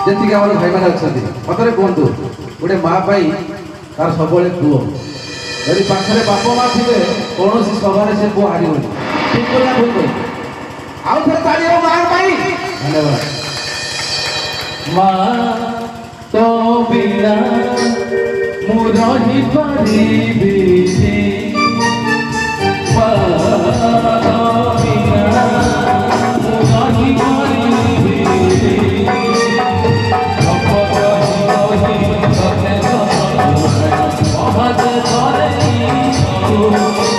ଯେତିକି ଆମର ଭାଇମାନେ ଅଛନ୍ତି ମତରେ କୁହନ୍ତୁ ଗୋଟେ ମା ପାଇଁ ତାର ସବୁବେଳେ ପୁଅ ଯଦି ପାଖରେ ବାପ ମା ଥିବେ କୌଣସି ସଭାରେ ସେ ପୁଅ ହାରିବନି ଠିକ କରିବା ଭୁଲ କରି ଆଉ ଥରେ ତାଳି ହେବ ମା ପାଇଁ ଧନ୍ୟବାଦ। ମା ତ ବିନା ମୁଁ ରହିପାରିବିନି ମା ତ ବିନା ମୁଁ ରହିପାରିବିନି Oh